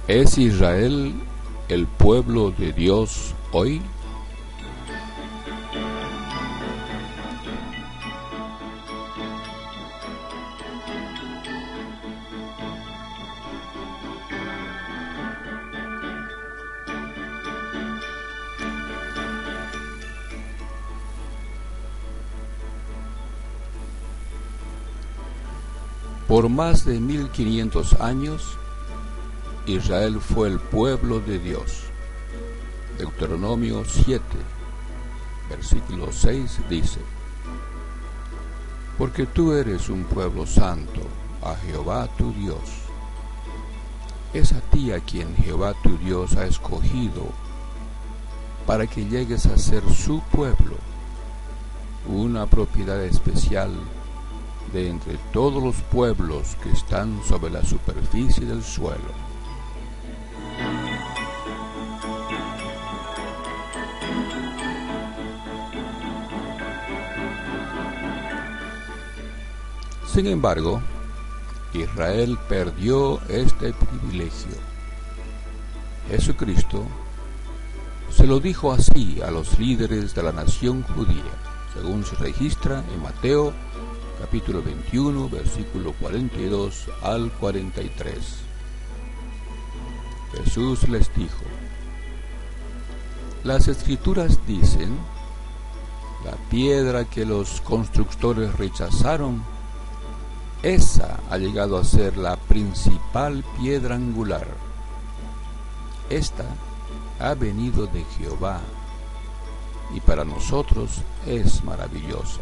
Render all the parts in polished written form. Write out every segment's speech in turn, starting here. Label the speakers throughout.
Speaker 1: ¿Es Israel el pueblo de Dios hoy? Por más de 1500 años, Israel fue el pueblo de Dios. Deuteronomio 7, versículo 6 dice: Porque tú eres un pueblo santo a Jehová tu Dios. Es a ti a quien Jehová tu Dios ha escogido para que llegues a ser su pueblo, una propiedad especial de entre todos los pueblos que están sobre la superficie del suelo. Sin embargo, Israel perdió este privilegio. Jesucristo se lo dijo así a los líderes de la nación judía, según se registra en Mateo capítulo 21, versículo 42 al 43. Jesús les dijo: Las Escrituras dicen, la piedra que los constructores rechazaron, esa ha llegado a ser la principal piedra angular. Esta ha venido de Jehová, y para nosotros es maravillosa.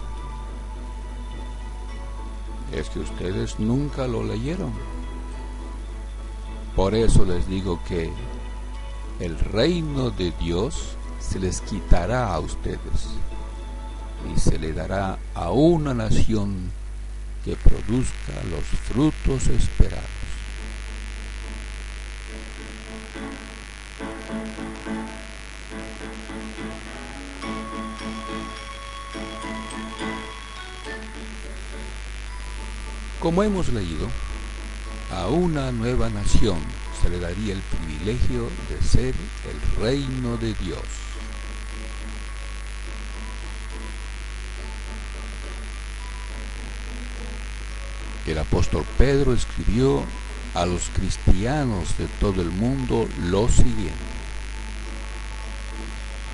Speaker 1: Es que ustedes nunca lo leyeron. Por eso les digo que el reino de Dios se les quitará a ustedes y se le dará a una nación que produzca los frutos esperados. Como hemos leído, a una nueva nación se le daría el privilegio de ser el reino de Dios. El apóstol Pedro escribió a los cristianos de todo el mundo lo siguiente: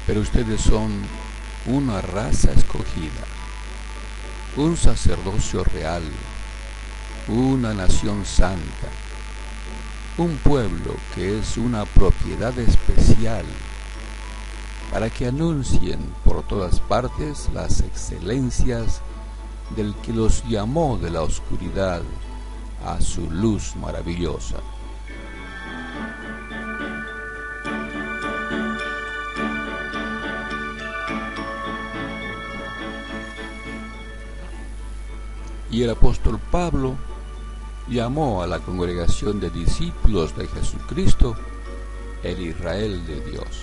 Speaker 1: Pero ustedes son una raza escogida, un sacerdocio real, una nación santa, un pueblo que es una propiedad especial, para que anuncien por todas partes las excelencias del que los llamó de la oscuridad a su luz maravillosa. Y el apóstol Pablo llamó a la congregación de discípulos de Jesucristo el Israel de Dios.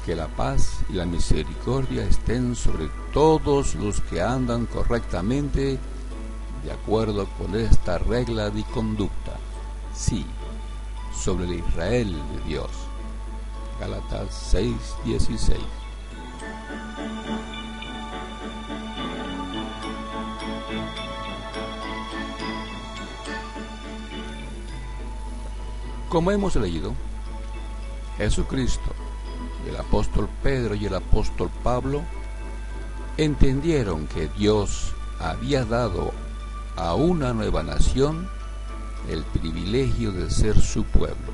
Speaker 1: Que la paz y la misericordia estén sobre todos los que andan correctamente de acuerdo con esta regla de conducta. Sí, sobre el Israel de Dios. Gálatas 6:16. Como hemos leído, Jesucristo, el apóstol Pedro y el apóstol Pablo entendieron que Dios había dado a una nueva nación el privilegio de ser su pueblo.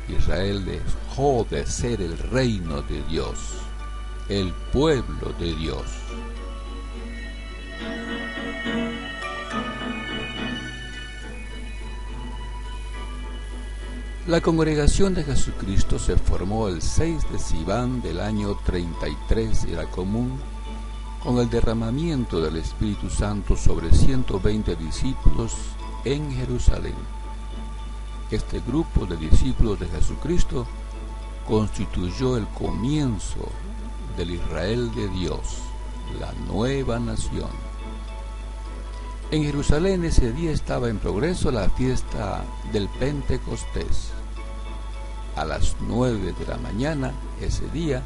Speaker 1: Israel dejó de ser el reino de Dios, el pueblo de Dios. La congregación de Jesucristo se formó el 6 de Sivan del año 33 era común, con el derramamiento del Espíritu Santo sobre 120 discípulos en Jerusalén. Este grupo de discípulos de Jesucristo constituyó el comienzo del Israel de Dios, la nueva nación. En Jerusalén ese día estaba en progreso la fiesta del Pentecostés. A las 9 de la mañana ese día,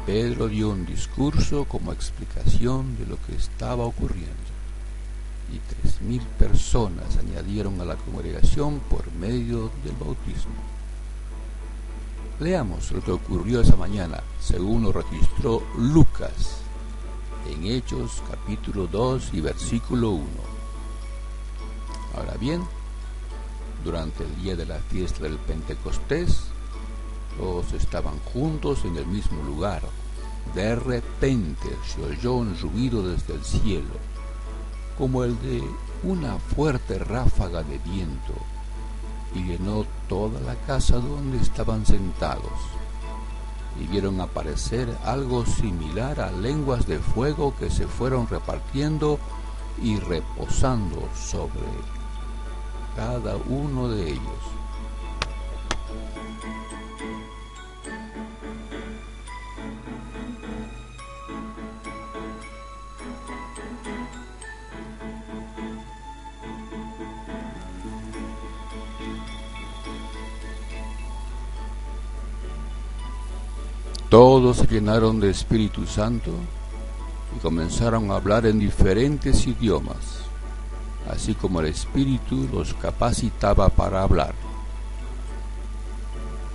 Speaker 1: Pedro dio un discurso como explicación de lo que estaba ocurriendo, y 3.000 personas añadieron a la congregación por medio del bautismo. Leamos lo que ocurrió esa mañana, según lo registró Lucas, en Hechos capítulo 2 y versículo 1. Ahora bien, durante el día de la fiesta del Pentecostés, todos estaban juntos en el mismo lugar. De repente se oyó un ruido desde el cielo, como el de una fuerte ráfaga de viento, y llenó toda la casa donde estaban sentados. Y vieron aparecer algo similar a lenguas de fuego que se fueron repartiendo y reposando sobre cada uno de ellos. Todos se llenaron de Espíritu Santo y comenzaron a hablar en diferentes idiomas, así como el Espíritu los capacitaba para hablar.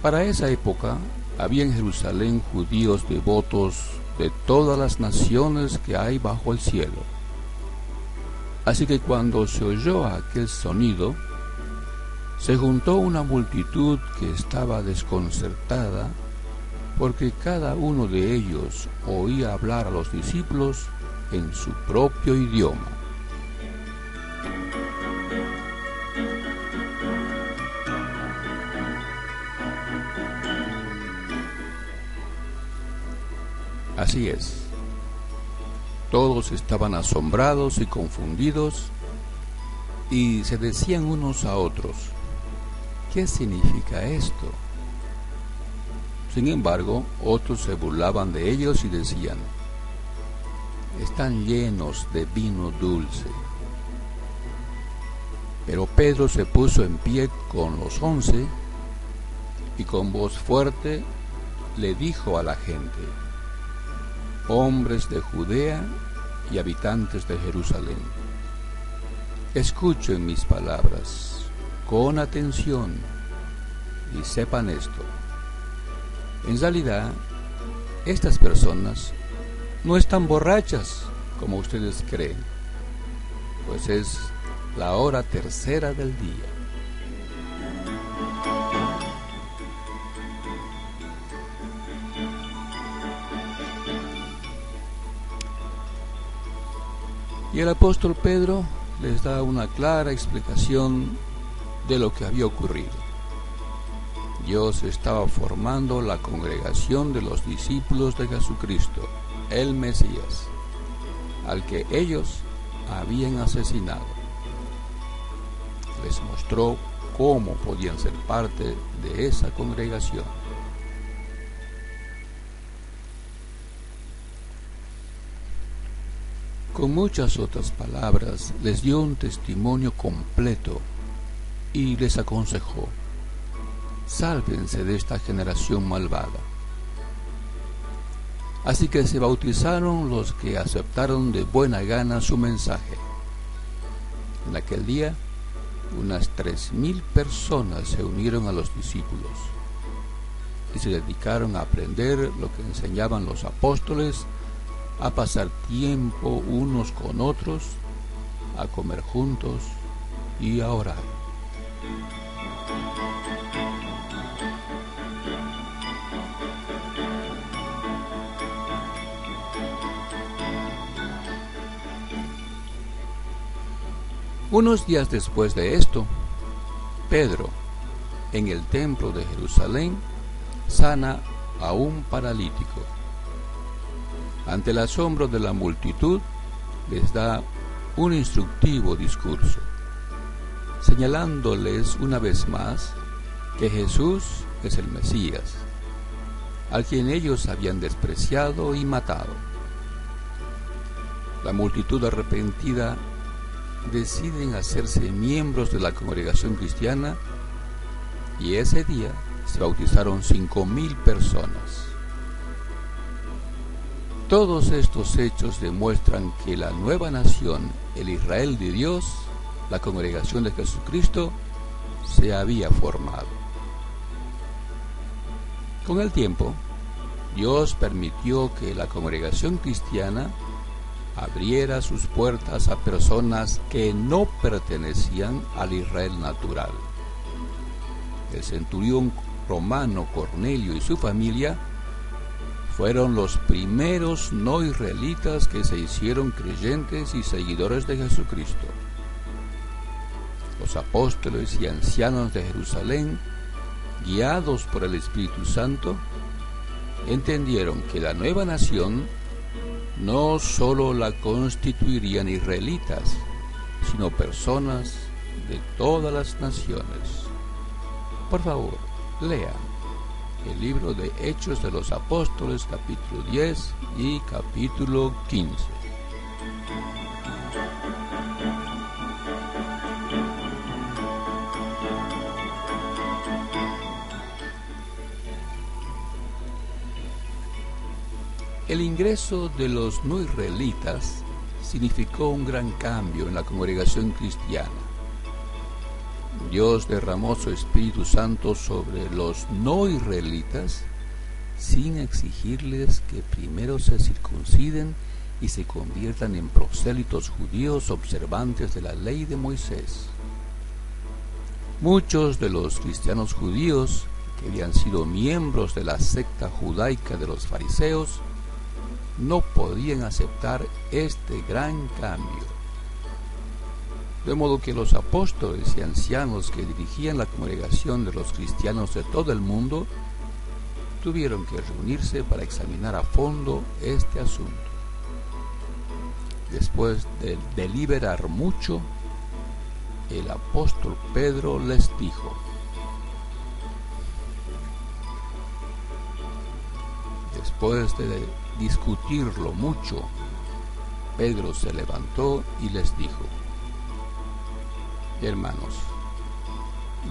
Speaker 1: Para esa época había en Jerusalén judíos devotos de todas las naciones que hay bajo el cielo. Así que cuando se oyó aquel sonido, se juntó una multitud que estaba desconcertada, porque cada uno de ellos oía hablar a los discípulos en su propio idioma. Así es, todos estaban asombrados y confundidos y se decían unos a otros: ¿qué significa esto? Sin embargo, otros se burlaban de ellos y decían: están llenos de vino dulce. Pero Pedro se puso en pie con los 11 y con voz fuerte le dijo a la gente: hombres de Judea y habitantes de Jerusalén, escuchen mis palabras con atención y sepan esto. En realidad, estas personas no están borrachas como ustedes creen, pues es la hora tercera del día. Y el apóstol Pedro les da una clara explicación de lo que había ocurrido. Dios estaba formando la congregación de los discípulos de Jesucristo, el Mesías, al que ellos habían asesinado. Les mostró cómo podían ser parte de esa congregación. Con muchas otras palabras, les dio un testimonio completo y les aconsejó: sálvense de esta generación malvada. Así que se bautizaron los que aceptaron de buena gana su mensaje. En aquel día, unas 3.000 personas se unieron a los discípulos y se dedicaron a aprender lo que enseñaban los apóstoles, a pasar tiempo unos con otros, a comer juntos y a orar. Unos días después de esto, Pedro, en el templo de Jerusalén, sana a un paralítico. Ante el asombro de la multitud, les da un instructivo discurso, señalándoles una vez más que Jesús es el Mesías, al quien ellos habían despreciado y matado. La multitud arrepentida deciden hacerse miembros de la congregación cristiana y ese día se bautizaron 5.000 personas. Todos estos hechos demuestran que la nueva nación, el Israel de Dios, la congregación de Jesucristo, se había formado. Con el tiempo, Dios permitió que la congregación cristiana abriera sus puertas a personas que no pertenecían al Israel natural. El centurión romano Cornelio y su familia fueron los primeros no israelitas que se hicieron creyentes y seguidores de Jesucristo. Los apóstoles y ancianos de Jerusalén, guiados por el Espíritu Santo, entendieron que la nueva nación no solo la constituirían israelitas, sino personas de todas las naciones. Por favor, lea el libro de Hechos de los Apóstoles, capítulo 10 y capítulo 15. El ingreso de los no israelitas significó un gran cambio en la congregación cristiana. Dios derramó su Espíritu Santo sobre los no israelitas sin exigirles que primero se circunciden y se conviertan en prosélitos judíos observantes de la ley de Moisés. Muchos de los cristianos judíos que habían sido miembros de la secta judaica de los fariseos no podían aceptar este gran cambio. De modo que los apóstoles y ancianos que dirigían la congregación de los cristianos de todo el mundo tuvieron que reunirse para examinar a fondo este asunto. Después de deliberar mucho, el apóstol Pedro les dijo: después de discutirlo mucho, Pedro se levantó y les dijo: hermanos,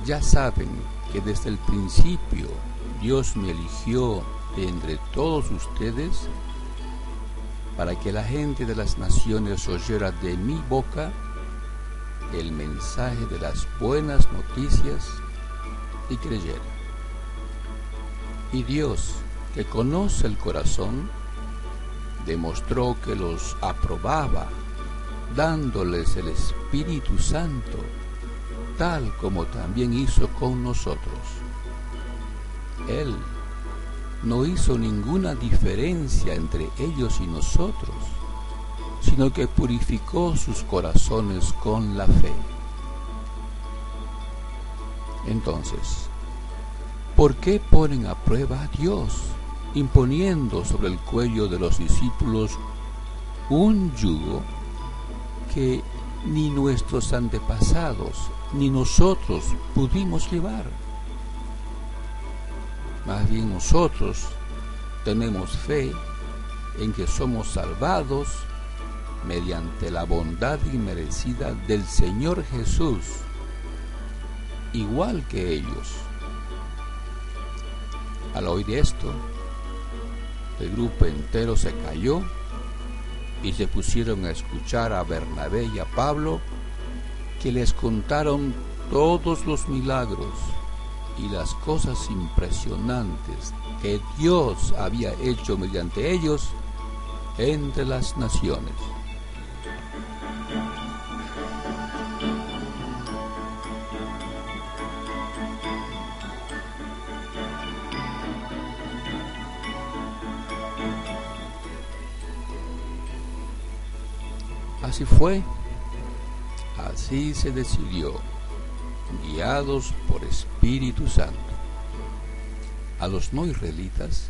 Speaker 1: ya saben que desde el principio Dios me eligió de entre todos ustedes para que la gente de las naciones oyera de mi boca el mensaje de las buenas noticias y creyera. Y Dios, que conoce el corazón, demostró que los aprobaba, dándoles el Espíritu Santo, tal como también hizo con nosotros. Él no hizo ninguna diferencia entre ellos y nosotros, sino que purificó sus corazones con la fe. Entonces, ¿por qué ponen a prueba a Dios, imponiendo sobre el cuello de los discípulos un yugo que ni nuestros antepasados ni nosotros pudimos llevar? Más bien nosotros tenemos fe en que somos salvados mediante la bondad inmerecida del Señor Jesús, igual que ellos. Al oír esto, el grupo entero se calló y se pusieron a escuchar a Bernabé y a Pablo, que les contaron todos los milagros y las cosas impresionantes que Dios había hecho mediante ellos entre las naciones. Así fue, así se decidió, guiados por Espíritu Santo. A los no israelitas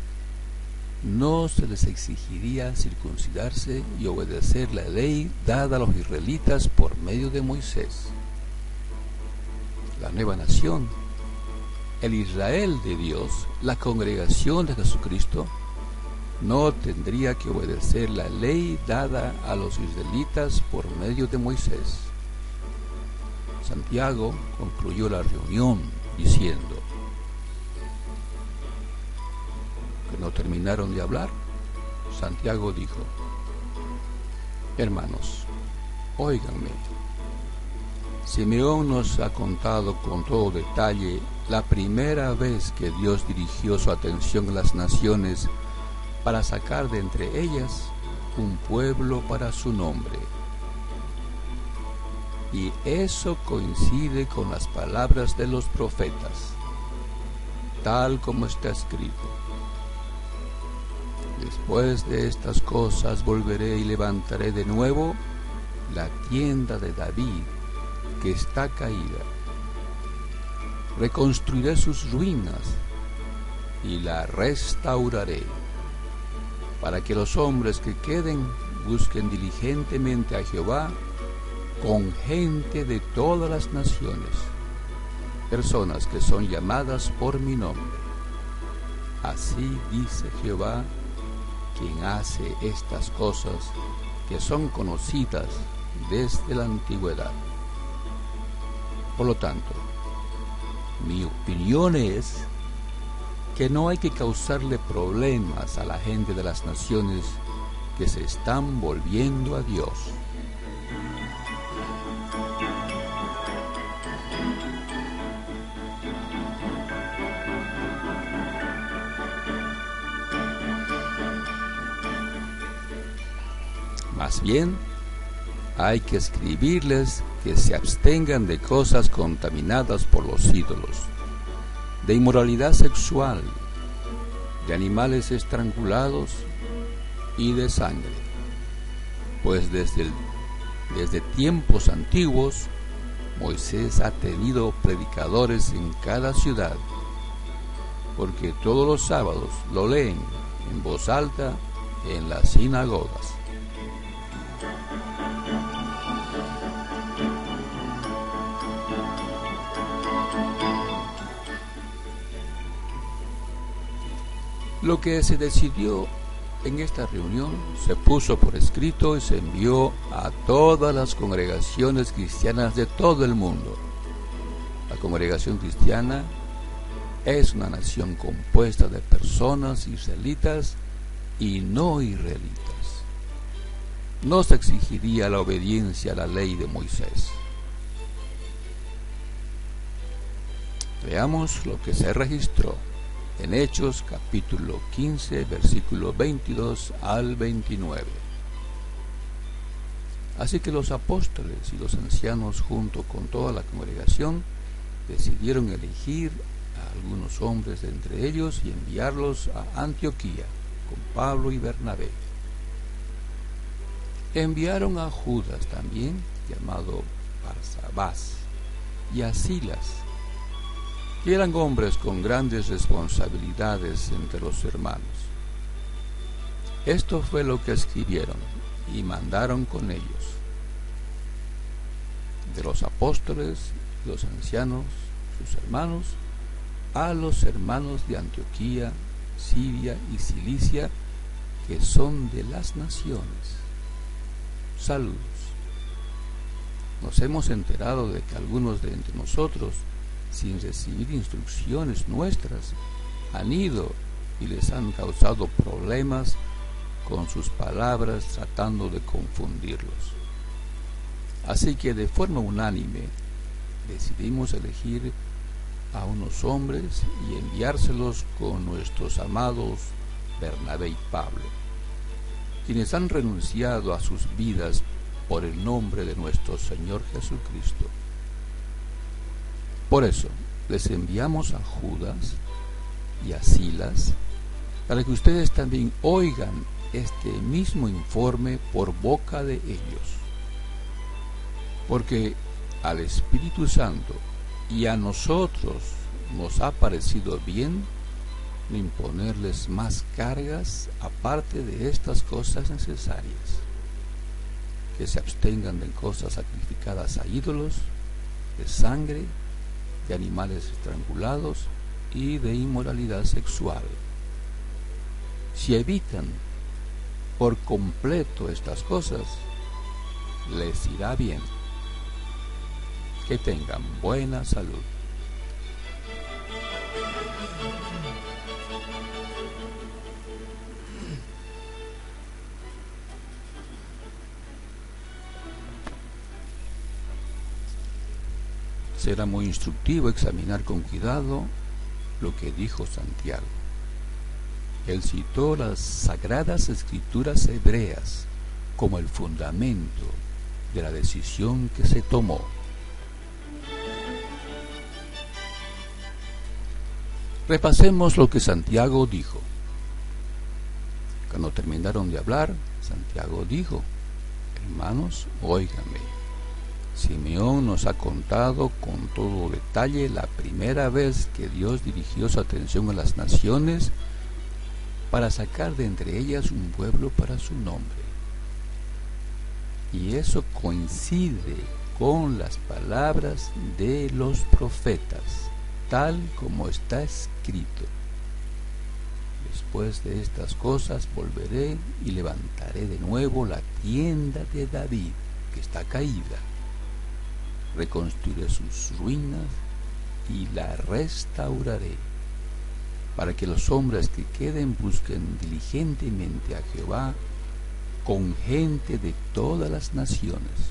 Speaker 1: no se les exigiría circuncidarse y obedecer la ley dada a los israelitas por medio de Moisés. La nueva nación, el Israel de Dios, la congregación de Jesucristo, no tendría que obedecer la ley dada a los israelitas por medio de Moisés. Santiago concluyó la reunión diciendo que no terminaron de hablar. Santiago dijo: hermanos, óiganme. Simeón nos ha contado con todo detalle la primera vez que Dios dirigió su atención a las naciones para sacar de entre ellas un pueblo para su nombre. Y eso coincide con las palabras de los profetas, tal como está escrito: después de estas cosas volveré y levantaré de nuevo la tienda de David, que está caída. Reconstruiré sus ruinas y la restauraré, para que los hombres que queden busquen diligentemente a Jehová con gente de todas las naciones, personas que son llamadas por mi nombre. Así dice Jehová, quien hace estas cosas que son conocidas desde la antigüedad. Por lo tanto, mi opinión es que no hay que causarle problemas a la gente de las naciones que se están volviendo a Dios. Más bien, hay que escribirles que se abstengan de cosas contaminadas por los ídolos, de inmoralidad sexual, de animales estrangulados y de sangre, pues desde tiempos antiguos Moisés ha tenido predicadores en cada ciudad, porque todos los sábados lo leen en voz alta en las sinagogas. Lo que se decidió en esta reunión se puso por escrito y se envió a todas las congregaciones cristianas de todo el mundo. La congregación cristiana es una nación compuesta de personas israelitas y no israelitas. No se exigiría la obediencia a la ley de Moisés. Veamos lo que se registró en Hechos capítulo 15, versículo 22 al 29. Así que los apóstoles y los ancianos, junto con toda la congregación, decidieron elegir a algunos hombres de entre ellos y enviarlos a Antioquía con Pablo y Bernabé. Enviaron a Judas también, llamado Barsabás, y a Silas, que eran hombres con grandes responsabilidades entre los hermanos. Esto fue lo que escribieron y mandaron con ellos: de los apóstoles, los ancianos, sus hermanos, a los hermanos de Antioquía, Siria y Cilicia, que son de las naciones. Saludos. Nos hemos enterado de que algunos de entre nosotros, sin recibir instrucciones nuestras, han ido y les han causado problemas con sus palabras, tratando de confundirlos. Así que de forma unánime decidimos elegir a unos hombres y enviárselos con nuestros amados Bernabé y Pablo, quienes han renunciado a sus vidas por el nombre de nuestro Señor Jesucristo. Por eso les enviamos a Judas y a Silas, para que ustedes también oigan este mismo informe por boca de ellos. Porque al Espíritu Santo y a nosotros nos ha parecido bien no imponerles más cargas aparte de estas cosas necesarias: que se abstengan de cosas sacrificadas a ídolos, de sangre, de animales estrangulados y de inmoralidad sexual. Si evitan por completo estas cosas, les irá bien. Que tengan buena salud. Será muy instructivo examinar con cuidado lo que dijo Santiago. Él citó las sagradas escrituras hebreas como el fundamento de la decisión que se tomó. Repasemos lo que Santiago dijo. Cuando terminaron de hablar, Santiago dijo: hermanos, óiganme. Simeón nos ha contado con todo detalle la primera vez que Dios dirigió su atención a las naciones para sacar de entre ellas un pueblo para su nombre. Y eso coincide con las palabras de los profetas, tal como está escrito: después de estas cosas volveré y levantaré de nuevo la tienda de David, que está caída. Reconstruiré sus ruinas y la restauraré, para que los hombres que queden busquen diligentemente a Jehová con gente de todas las naciones,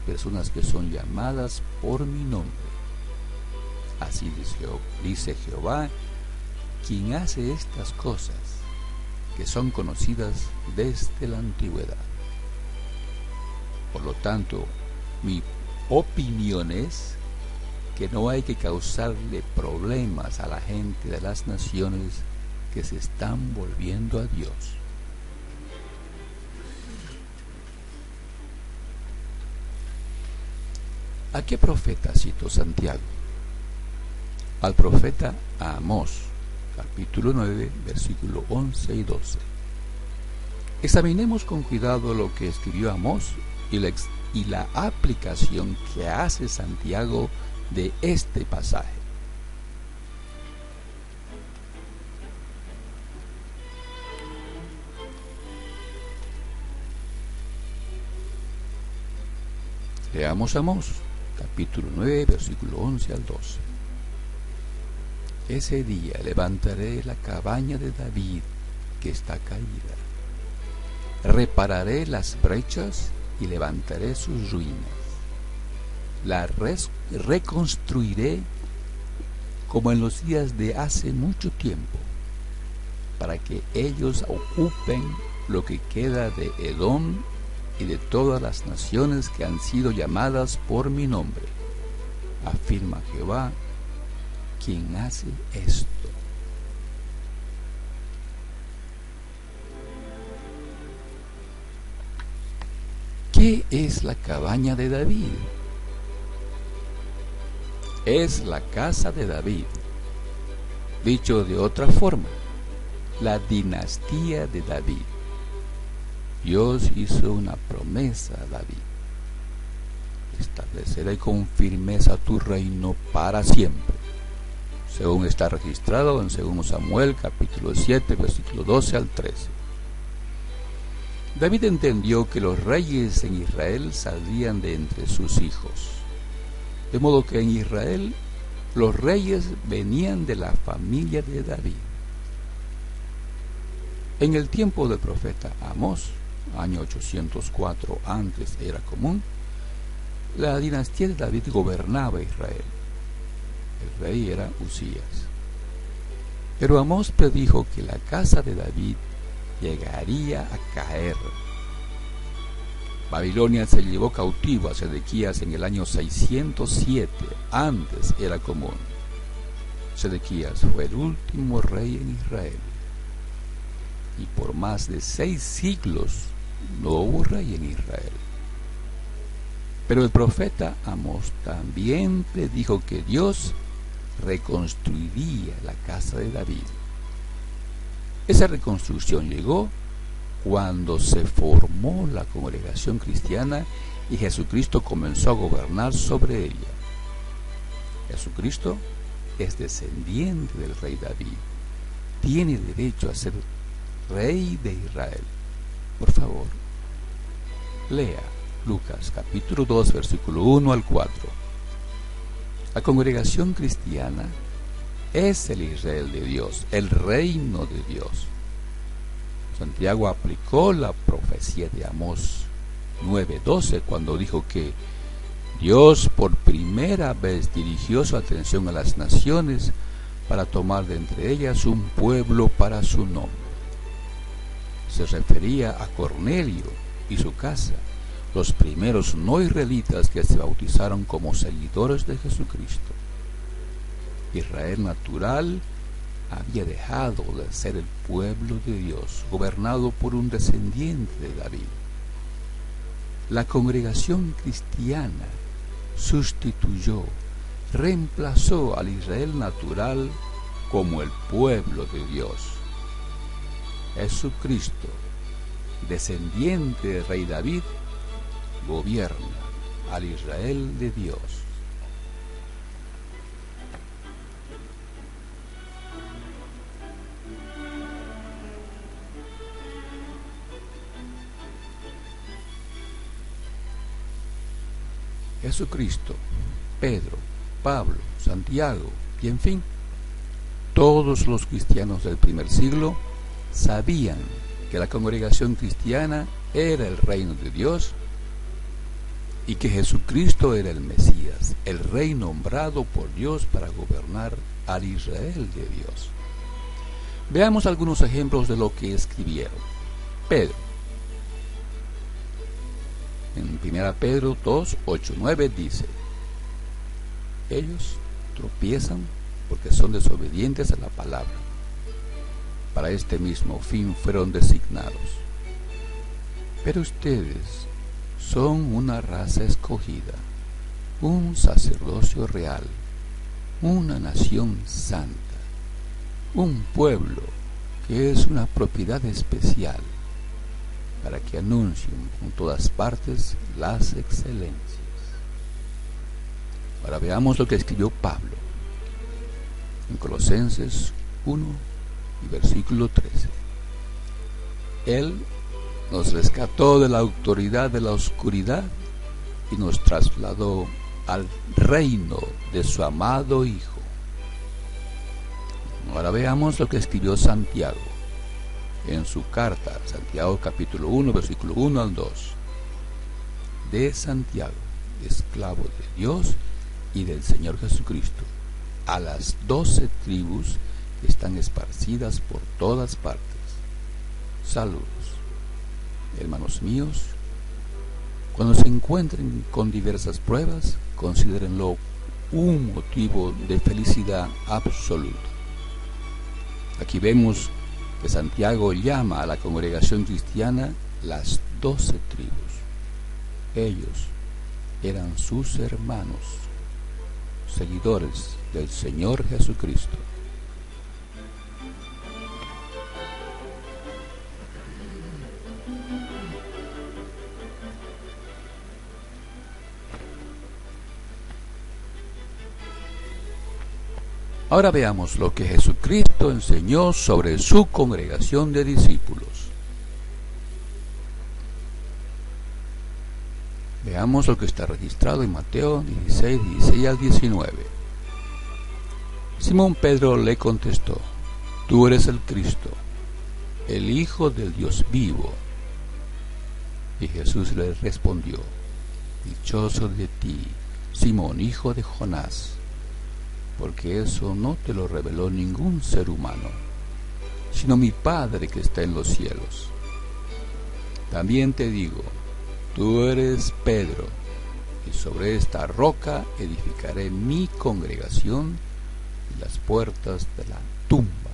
Speaker 1: personas que son llamadas por mi nombre. Así dice Jehová, quien hace estas cosas, que son conocidas desde la antigüedad. Por lo tanto, mi opinión es que no hay que causarle problemas a la gente de las naciones que se están volviendo a Dios. ¿A qué profeta citó Santiago? Al profeta Amós, capítulo 9, versículo 11 y 12. Examinemos con cuidado lo que escribió Amós y la aplicación que hace Santiago de este pasaje. Leamos Amós, capítulo 9, versículo 11 al 12. Ese día levantaré la cabaña de David que está caída. Repararé las brechas y levantaré sus ruinas. La reconstruiré como en los días de hace mucho tiempo, para que ellos ocupen lo que queda de Edom y de todas las naciones que han sido llamadas por mi nombre, afirma Jehová, quien hace esto. ¿Qué es la cabaña de David? Es la casa de David. Dicho de otra forma, la dinastía de David. Dios hizo una promesa a David: estableceré con firmeza tu reino para siempre, según está registrado en 2 Samuel capítulo 7 versículo 12 al 13. David entendió que los reyes en Israel saldrían de entre sus hijos, de modo que en Israel los reyes venían de la familia de David. En el tiempo del profeta Amós, año 804 antes era común, la dinastía de David gobernaba Israel. El rey era Usías. Pero Amós predijo que la casa de David llegaría a caer. Babilonia se llevó cautivo a Sedequías en el año 607, antes era común. Sedequías fue el último rey en Israel, y por más de 6 siglos no hubo rey en Israel. Pero el profeta Amós también predijo que Dios reconstruiría la casa de David. Esa reconstrucción llegó cuando se formó la congregación cristiana y Jesucristo comenzó a gobernar sobre ella. Jesucristo es descendiente del rey David. Tiene derecho a ser rey de Israel. Por favor, lea Lucas capítulo 2 versículo 1 al 4 La congregación cristiana es el Israel de Dios, el reino de Dios. Santiago aplicó la profecía de Amós 9:12 cuando dijo que Dios por primera vez dirigió su atención a las naciones para tomar de entre ellas un pueblo para su nombre. Se refería a Cornelio y su casa, los primeros no israelitas que se bautizaron como seguidores de Jesucristo. Israel natural había dejado de ser el pueblo de Dios, gobernado por un descendiente de David. La congregación cristiana sustituyó, reemplazó al Israel natural como el pueblo de Dios. Jesucristo, descendiente del rey David, gobierna al Israel de Dios. Jesucristo, Pedro, Pablo, Santiago y en fin, todos los cristianos del primer siglo sabían que la congregación cristiana era el reino de Dios y que Jesucristo era el Mesías, el rey nombrado por Dios para gobernar al Israel de Dios. Veamos algunos ejemplos de lo que escribieron. Pedro, en 1 Pedro 2, 8, 9 dice: ellos tropiezan porque son desobedientes a la palabra. Para este mismo fin fueron designados. Pero ustedes son una raza escogida, un sacerdocio real, una nación santa, un pueblo que es una propiedad especial, para que anuncien en todas partes las excelencias. Ahora veamos lo que escribió Pablo en Colosenses 1 y versículo 13. Él nos rescató de la autoridad de la oscuridad y nos trasladó al reino de su amado Hijo. Ahora veamos lo que escribió Santiago en su carta, Santiago capítulo 1, versículo 1 al 2. De Santiago, esclavo de Dios y del Señor Jesucristo, a las 12 tribus que están esparcidas por todas partes. Saludos. Hermanos míos, cuando se encuentren con diversas pruebas, considérenlo un motivo de felicidad absoluta. Aquí vemos que Santiago llama a la congregación cristiana las 12 tribus. Ellos eran sus hermanos, seguidores del Señor Jesucristo. Ahora veamos lo que Jesucristo enseñó sobre su congregación de discípulos. Veamos lo que está registrado en Mateo 16, 16 al 19. Simón Pedro le contestó: tú eres el Cristo, el Hijo del Dios vivo. Y Jesús le respondió: dichoso de ti, Simón, hijo de Jonás, porque eso no te lo reveló ningún ser humano, sino mi Padre que está en los cielos. También te digo, tú eres Pedro, y sobre esta roca edificaré mi congregación, y las puertas de la tumba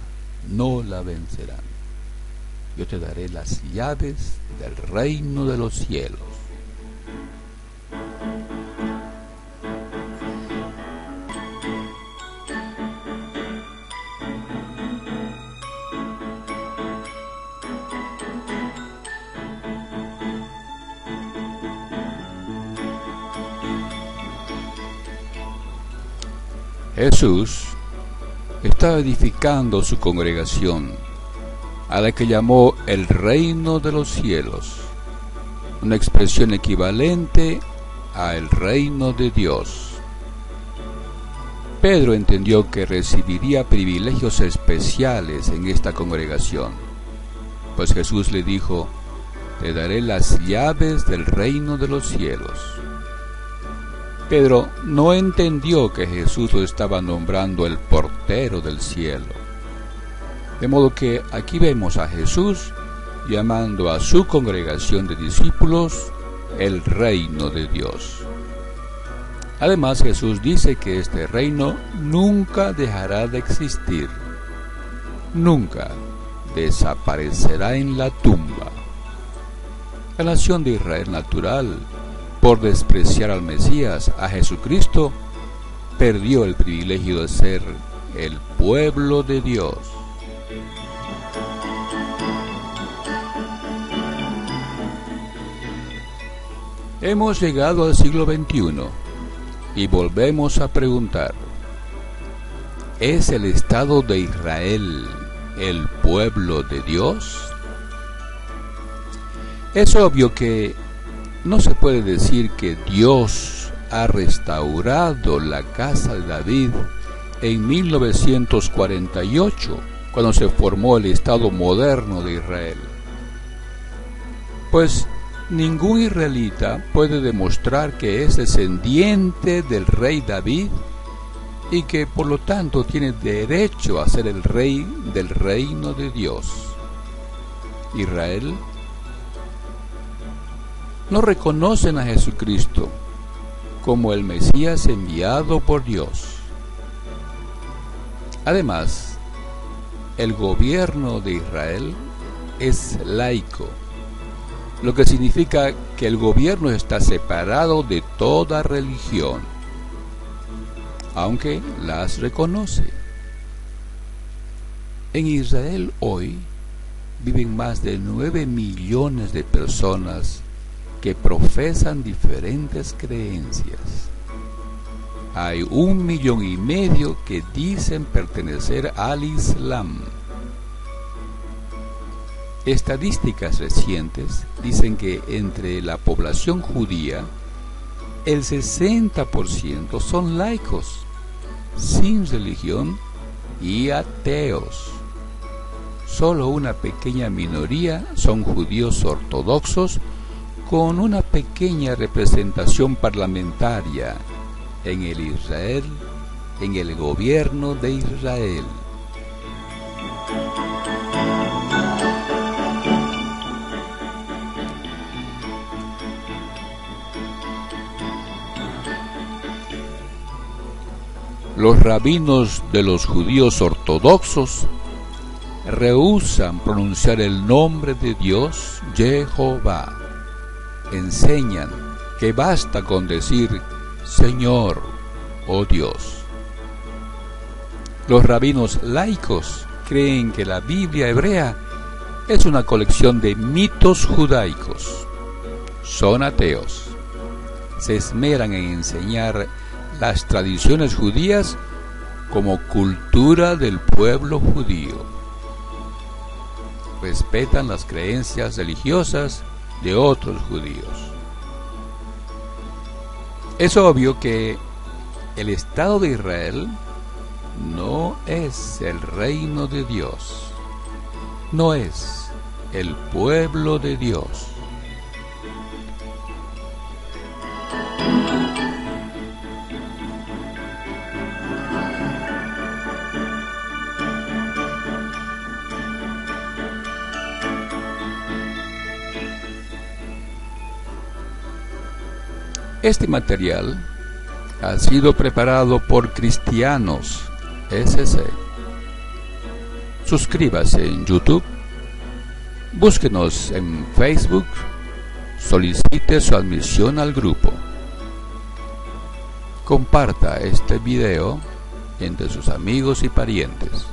Speaker 1: no la vencerán. Yo te daré las llaves del reino de los cielos. Jesús estaba edificando su congregación, a la que llamó el reino de los cielos, una expresión equivalente a el reino de Dios. Pedro entendió que recibiría privilegios especiales en esta congregación, pues Jesús le dijo: te daré las llaves del reino de los cielos. Pedro no entendió que Jesús lo estaba nombrando el portero del cielo. De modo que aquí vemos a Jesús llamando a su congregación de discípulos el reino de Dios. Además, Jesús dice que este reino nunca dejará de existir, nunca desaparecerá en la tumba. La nación de Israel natural, por despreciar al Mesías, a Jesucristo, perdió el privilegio de ser el pueblo de Dios. Hemos llegado al siglo XXI y volvemos a preguntar: ¿es el Estado de Israel el pueblo de Dios? Es obvio que no se puede decir que Dios ha restaurado la casa de David en 1948, cuando se formó el Estado moderno de Israel. Pues ningún israelita puede demostrar que es descendiente del rey David y que por lo tanto tiene derecho a ser el rey del reino de Dios. Israel no reconocen a Jesucristo como el Mesías enviado por Dios. Además, el gobierno de Israel es laico, lo que significa que el gobierno está separado de toda religión, aunque las reconoce. En Israel hoy viven más de 9 millones de personas que profesan diferentes creencias. Hay 1,5 millones que dicen pertenecer al Islam. Estadísticas recientes dicen que entre la población judía, el 60% son laicos, sin religión y ateos. Solo una pequeña minoría son judíos ortodoxos con una pequeña representación parlamentaria en el gobierno de Israel. Los rabinos de los judíos ortodoxos rehúsan pronunciar el nombre de Dios, Jehová. Enseñan que basta con decir Señor o Dios. Los rabinos laicos creen que la Biblia hebrea es una colección de mitos judaicos. Son ateos. Se esmeran en enseñar las tradiciones judías como cultura del pueblo judío. Respetan las creencias religiosas de otros judíos. Es obvio que el Estado de Israel no es el reino de Dios, no es el pueblo de Dios. Este material ha sido preparado por Cristianos SC. Suscríbase en YouTube, búsquenos en Facebook, solicite su admisión al grupo. Comparta este video entre sus amigos y parientes.